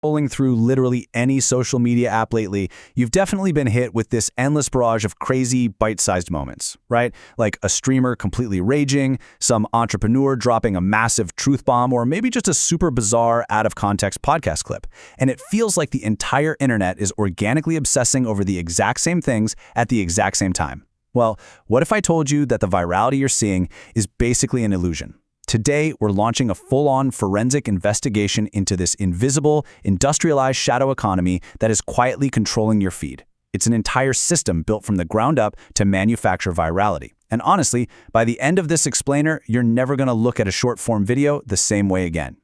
Scrolling through literally any social media app lately, you've definitely been hit with this endless barrage of crazy, bite-sized moments, right? Like a streamer completely raging, some entrepreneur dropping a massive truth bomb, or maybe just a super bizarre, out-of-context podcast clip. And it feels like the entire internet is organically obsessing over the exact same things at the exact same time. Well, what if I told you that the virality you're seeing is basically an illusion? Today, we're launching a full-on forensic investigation into this invisible, industrialized shadow economy that is quietly controlling your feed. It's an entire system built from the ground up to manufacture virality. And honestly, by the end of this explainer, you're never going to look at a short-form video the same way again.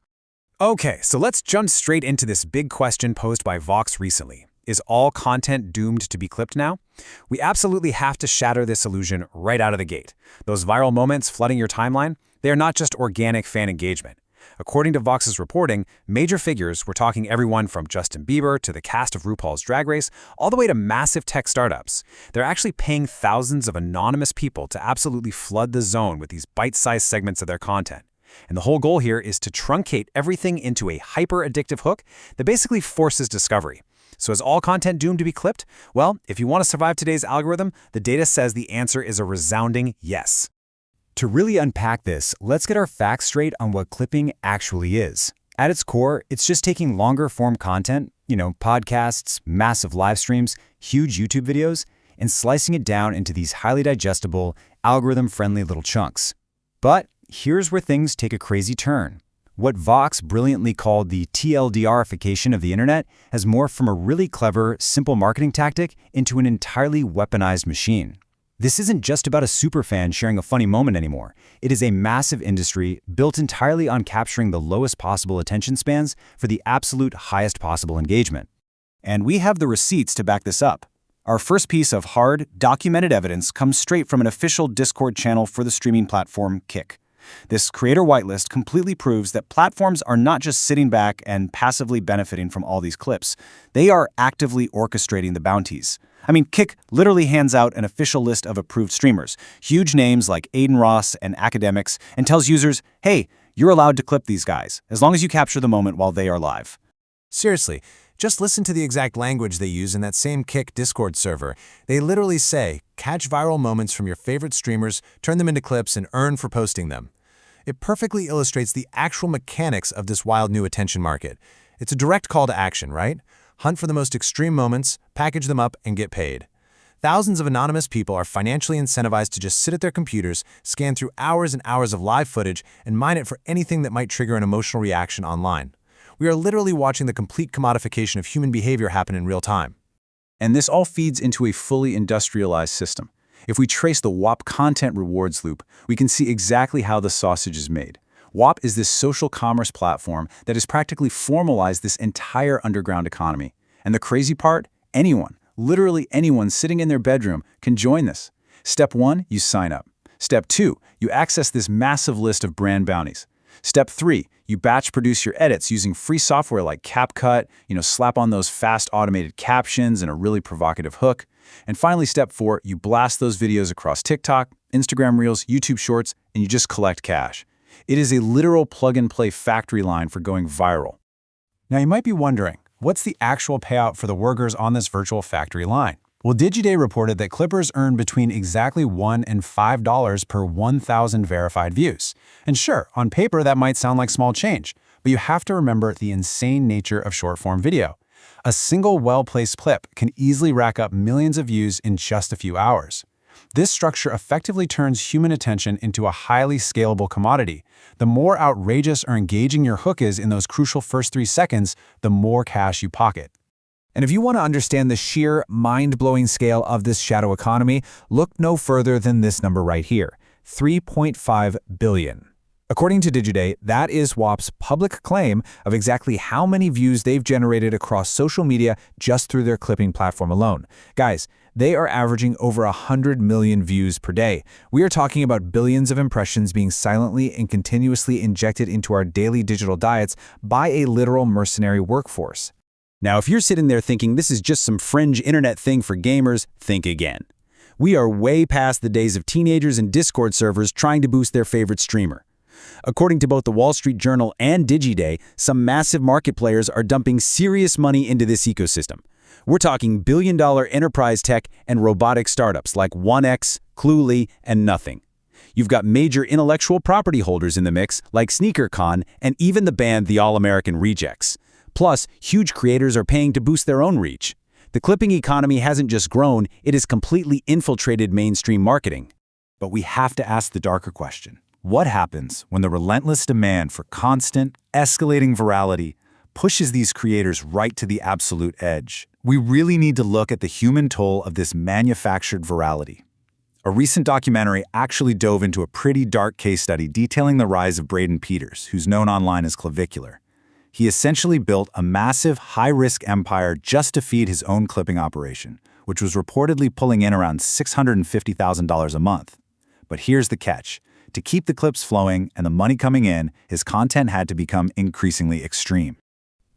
Okay, so let's jump straight into this big question posed by Vox recently. Is all content doomed to be clipped now? We absolutely have to shatter this illusion right out of the gate. Those viral moments flooding your timeline, they are not just organic fan engagement. According to Vox's reporting, major figures, we're talking everyone from Justin Bieber to the cast of RuPaul's Drag Race, all the way to massive tech startups. They're actually paying thousands of anonymous people to absolutely flood the zone with these bite-sized segments of their content. And the whole goal here is to truncate everything into a hyper-addictive hook that basically forces discovery. So is all content doomed to be clipped? Well, if you want to survive today's algorithm, the data says the answer is a resounding yes. To really unpack this, let's get our facts straight on what clipping actually is. At its core, it's just taking longer-form content, podcasts, massive live streams, huge YouTube videos, and slicing it down into these highly digestible, algorithm-friendly little chunks. But here's where things take a crazy turn. What Vox brilliantly called the TLDRification of the internet has morphed from a really clever, simple marketing tactic into an entirely weaponized machine. This isn't just about a superfan sharing a funny moment anymore. It is a massive industry built entirely on capturing the lowest possible attention spans for the absolute highest possible engagement. And we have the receipts to back this up. Our first piece of hard, documented evidence comes straight from an official Discord channel for the streaming platform Kick. This creator whitelist completely proves that platforms are not just sitting back and passively benefiting from all these clips. They are actively orchestrating the bounties. Kick literally hands out an official list of approved streamers, huge names like Aiden Ross and academics, and tells users, hey, you're allowed to clip these guys, as long as you capture the moment while they are live. Seriously, just listen to the exact language they use in that same Kick Discord server. They literally say, catch viral moments from your favorite streamers, turn them into clips, and earn for posting them. It perfectly illustrates the actual mechanics of this wild new attention market. It's a direct call to action, right? Hunt for the most extreme moments, package them up, and get paid. Thousands of anonymous people are financially incentivized to just sit at their computers, scan through hours and hours of live footage, and mine it for anything that might trigger an emotional reaction online. We are literally watching the complete commodification of human behavior happen in real time. And this all feeds into a fully industrialized system. If we trace the WAP content rewards loop, we can see exactly how the sausage is made. WAP is this social commerce platform that has practically formalized this entire underground economy. And the crazy part? Anyone, literally anyone sitting in their bedroom can join this. Step 1, you sign up. Step 2, you access this massive list of brand bounties. Step 3, you batch produce your edits using free software like CapCut, slap on those fast automated captions and a really provocative hook. And finally, step 4, you blast those videos across TikTok, Instagram Reels, YouTube Shorts, and you just collect cash. It is a literal plug-and-play factory line for going viral. Now you might be wondering, what's the actual payout for the workers on this virtual factory line? Well, Digiday reported that clippers earn between exactly $1 and $5 per 1,000 verified views. And sure, on paper that might sound like small change, but you have to remember the insane nature of short-form video. A single well-placed clip can easily rack up millions of views in just a few hours. This structure effectively turns human attention into a highly scalable commodity. The more outrageous or engaging your hook is in those crucial first 3 seconds, the more cash you pocket. And if you want to understand the sheer, mind-blowing scale of this shadow economy, look no further than this number right here, 3.5 billion. According to Digiday, that is WAP's public claim of exactly how many views they've generated across social media just through their clipping platform alone. Guys, they are averaging over 100 million views per day. We are talking about billions of impressions being silently and continuously injected into our daily digital diets by a literal mercenary workforce. Now, if you're sitting there thinking this is just some fringe internet thing for gamers, think again. We are way past the days of teenagers and Discord servers trying to boost their favorite streamer. According to both the Wall Street Journal and Digiday, some massive market players are dumping serious money into this ecosystem. We're talking billion-dollar enterprise tech and robotic startups like 1X, Cluely, and Nothing. You've got major intellectual property holders in the mix like SneakerCon and even the band The All-American Rejects. Plus, huge creators are paying to boost their own reach. The clipping economy hasn't just grown, it has completely infiltrated mainstream marketing. But we have to ask the darker question. What happens when the relentless demand for constant, escalating virality pushes these creators right to the absolute edge? We really need to look at the human toll of this manufactured virality. A recent documentary actually dove into a pretty dark case study detailing the rise of Braden Peters, who's known online as Clavicular. He essentially built a massive, high-risk empire just to feed his own clipping operation, which was reportedly pulling in around $650,000 a month. But here's the catch. To keep the clips flowing and the money coming in, his content had to become increasingly extreme.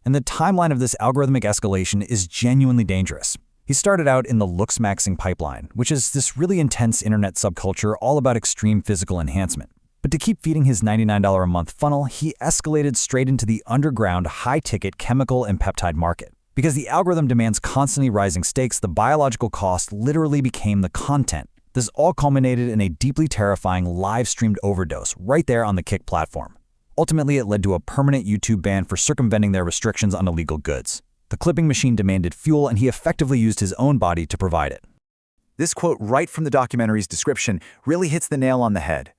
And the timeline of this algorithmic escalation is genuinely dangerous. He started out in the looks-maxing pipeline, which is this really intense internet subculture all about extreme physical enhancement. But to keep feeding his $99 a month funnel, he escalated straight into the underground, high-ticket chemical and peptide market. Because the algorithm demands constantly rising stakes, the biological cost literally became the content. This all culminated in a deeply terrifying live-streamed overdose right there on the Kick platform. Ultimately, it led to a permanent YouTube ban for circumventing their restrictions on illegal goods. The clipping machine demanded fuel, and he effectively used his own body to provide it. This quote right from the documentary's description really hits the nail on the head.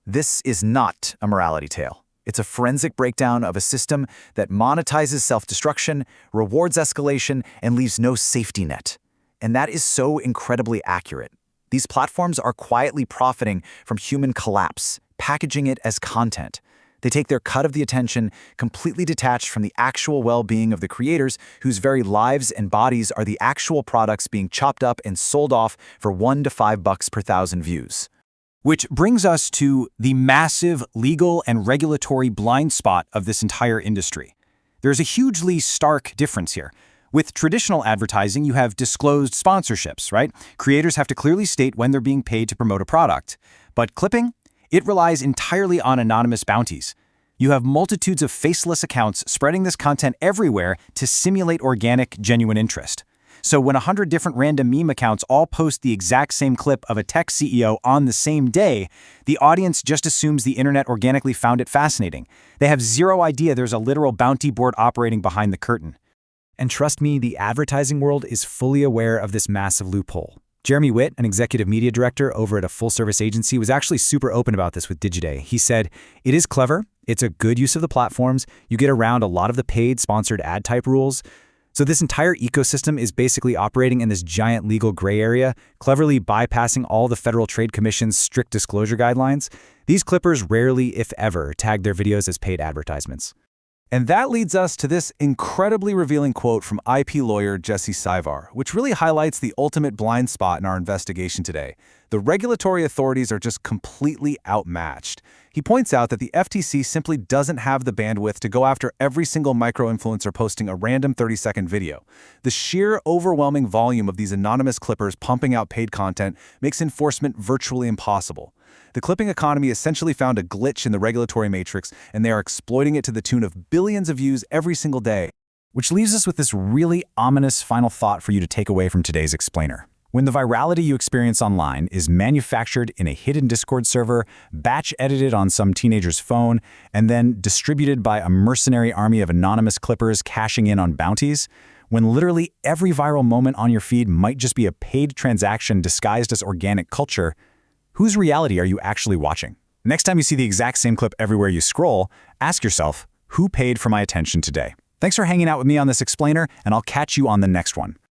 This is not a morality tale. It's a forensic breakdown of a system that monetizes self-destruction, rewards escalation, and leaves no safety net. And that is so incredibly accurate. These platforms are quietly profiting from human collapse, packaging it as content. They take their cut of the attention, completely detached from the actual well-being of the creators whose very lives and bodies are the actual products being chopped up and sold off for $1 to $5 per thousand views. Which brings us to the massive legal and regulatory blind spot of this entire industry. There's a hugely stark difference here. With traditional advertising, you have disclosed sponsorships, right? Creators have to clearly state when they're being paid to promote a product. But clipping? It relies entirely on anonymous bounties. You have multitudes of faceless accounts spreading this content everywhere to simulate organic, genuine interest. So when 100 different random meme accounts all post the exact same clip of a tech CEO on the same day, the audience just assumes the internet organically found it fascinating. They have zero idea there's a literal bounty board operating behind the curtain. And trust me, the advertising world is fully aware of this massive loophole. Jeremy Witt, an executive media director over at a full-service agency, was actually super open about this with Digiday. He said, "It is clever, it's a good use of the platforms, you get around a lot of the paid sponsored ad type rules. So this entire ecosystem is basically operating in this giant legal gray area, cleverly bypassing all the Federal Trade Commission's strict disclosure guidelines. These clippers rarely, if ever, tag their videos as paid advertisements." And that leads us to this incredibly revealing quote from IP lawyer Jesse Saivar, which really highlights the ultimate blind spot in our investigation today. The regulatory authorities are just completely outmatched. He points out that the FTC simply doesn't have the bandwidth to go after every single micro-influencer posting a random 30-second video. The sheer overwhelming volume of these anonymous clippers pumping out paid content makes enforcement virtually impossible. The clipping economy essentially found a glitch in the regulatory matrix, and they are exploiting it to the tune of billions of views every single day. Which leaves us with this really ominous final thought for you to take away from today's explainer. When the virality you experience online is manufactured in a hidden Discord server, batch-edited on some teenager's phone, and then distributed by a mercenary army of anonymous clippers cashing in on bounties, when literally every viral moment on your feed might just be a paid transaction disguised as organic culture, whose reality are you actually watching? Next time you see the exact same clip everywhere you scroll, ask yourself, who paid for my attention today? Thanks for hanging out with me on this explainer, and I'll catch you on the next one.